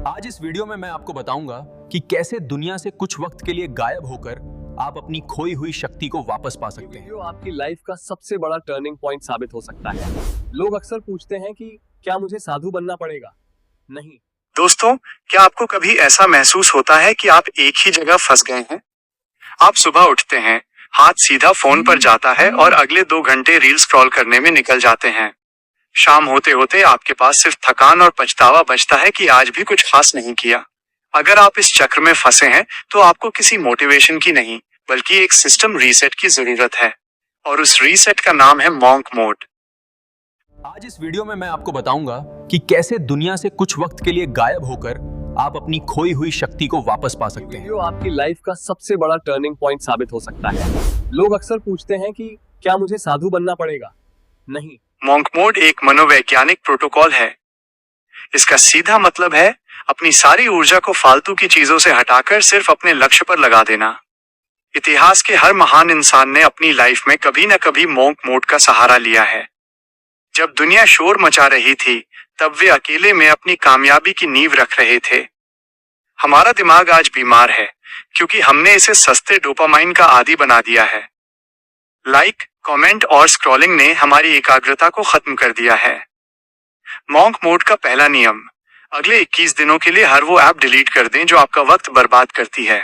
आज इस वीडियो में मैं आपको बताऊंगा कि कैसे दुनिया से कुछ वक्त के लिए गायब होकर आप अपनी खोई हुई शक्ति को वापस पा सकते हैं। वीडियो आपकी लाइफ का सबसे बड़ा टर्निंग पॉइंट साबित हो सकता है। लोग अक्सर पूछते हैं कि क्या मुझे साधु बनना पड़ेगा? नहीं दोस्तों, क्या आपको कभी ऐसा महसूस होता है कि आप एक ही जगह फंस गए हैं? आप सुबह उठते हैं, हाथ सीधा फोन पर जाता है और अगले 2 घंटे रील स्क्रॉल करने में निकल जाते हैं। शाम होते होते आपके पास सिर्फ थकान और पछतावा बचता है कि आज भी कुछ खास नहीं किया। अगर आप इस चक्र में फंसे हैं तो आपको किसी मोटिवेशन की नहीं बल्कि एक सिस्टम रीसेट की जरूरत है, और उस रीसेट का नाम है मॉन्क मोड। आज इस वीडियो में मैं आपको बताऊंगा कि कैसे दुनिया से कुछ वक्त के लिए गायब होकर आप अपनी खोई हुई शक्ति को वापस पा सकते हैं। वीडियो आपकी लाइफ का सबसे बड़ा टर्निंग पॉइंट साबित हो सकता है। लोग अक्सर पूछते हैं कि क्या मुझे साधु बनना पड़ेगा? नहीं, मॉन्क मोड एक मनोवैज्ञानिक प्रोटोकॉल है। इसका सीधा मतलब है अपनी सारी ऊर्जा को फालतू की चीजों से हटाकर सिर्फ अपने लक्ष्य पर लगा देना। इतिहास के हर महान इंसान ने अपनी लाइफ में कभी न कभी मॉन्क मोड का सहारा लिया है। जब दुनिया शोर मचा रही थी तब वे अकेले में अपनी कामयाबी की नींव रख रहे थे। हमारा दिमाग आज बीमार है क्योंकि हमने इसे सस्ते डोपामाइन का आदी बना दिया है। लाइक, कमेंट और स्क्रॉलिंग ने हमारी एकाग्रता को खत्म कर दिया है। मॉन्क मोड का पहला नियम: अगले 21 दिनों के लिए हर वो ऐप डिलीट कर दें जो आपका वक्त बर्बाद करती है।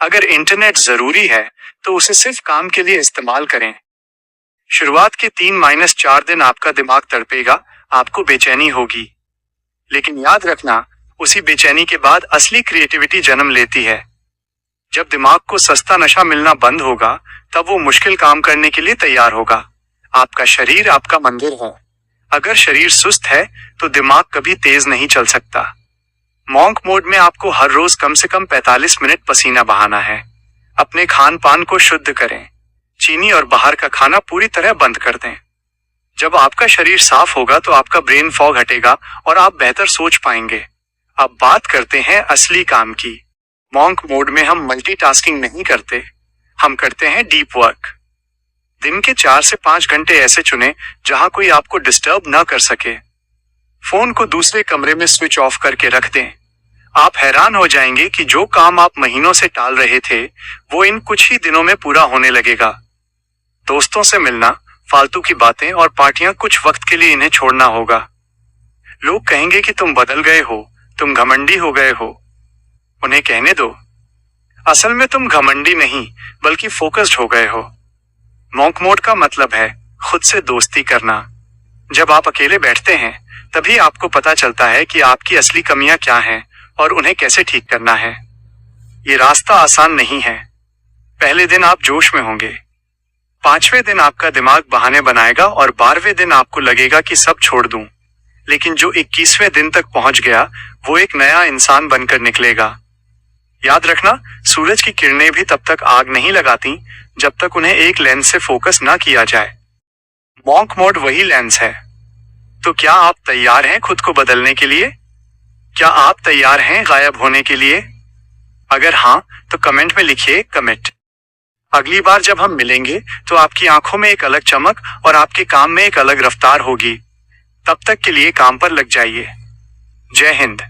अगर इंटरनेट जरूरी है तो उसे सिर्फ काम के लिए इस्तेमाल करें। शुरुआत के 3-4 दिन आपका दिमाग तड़पेगा, आपको बेचैनी होगी, लेकिन याद रखना, उसी बेचैनी के बाद असली क्रिएटिविटी जन्म लेती है। जब दिमाग को सस्ता नशा मिलना बंद होगा तब वो मुश्किल काम करने के लिए तैयार होगा। आपका शरीर आपका मंदिर है। अगर शरीर सुस्त है तो दिमाग कभी तेज नहीं चल सकता। मॉन्क मोड में आपको हर रोज कम से कम 45 मिनट पसीना बहाना है। अपने खान पान को शुद्ध करें। चीनी और बाहर का खाना पूरी तरह बंद कर दें। जब आपका शरीर साफ होगा तो आपका ब्रेन फॉग हटेगा और आप बेहतर सोच पाएंगे। अब बात करते हैं असली काम की। मॉन्क मोड में हम मल्टीटास्किंग नहीं करते, हम करते हैं डीप वर्क। दिन के 4 से 5 घंटे ऐसे चुनें जहां कोई आपको डिस्टर्ब ना कर सके। फोन को दूसरे कमरे में स्विच ऑफ करके रख दें। आप हैरान हो जाएंगे कि जो काम आप महीनों से टाल रहे थे वो इन कुछ ही दिनों में पूरा होने लगेगा। दोस्तों से मिलना, फालतू की बातें और पार्टियां कुछ वक्त के लिए इन्हें छोड़ना होगा। लोग कहेंगे कि तुम बदल गए हो, तुम घमंडी हो गए हो। उन्हें कहने दो, असल में तुम घमंडी नहीं बल्कि फोकस्ड हो गए हो। मॉन्क मोड का मतलब है खुद से दोस्ती करना। जब आप अकेले बैठते हैं तभी आपको पता चलता है कि आपकी असली कमियां क्या हैं और उन्हें कैसे ठीक करना है। ये रास्ता आसान नहीं है। पहले दिन आप जोश में होंगे, 5वें दिन आपका दिमाग बहाने बनाएगा और 12वें दिन आपको लगेगा कि सब छोड़ दूं। लेकिन जो 21वें दिन तक पहुंच गया वो एक नया इंसान बनकर निकलेगा। याद रखना, सूरज की किरणें भी तब तक आग नहीं लगाती जब तक उन्हें एक लेंस से फोकस ना किया जाए। मॉन्क मोड वही लेंस है। तो क्या आप तैयार हैं खुद को बदलने के लिए? क्या आप तैयार हैं गायब होने के लिए? अगर हाँ तो कमेंट में लिखिए कमिट। अगली बार जब हम मिलेंगे तो आपकी आंखों में एक अलग चमक और आपके काम में एक अलग रफ्तार होगी। तब तक के लिए काम पर लग जाइए। जय हिंद।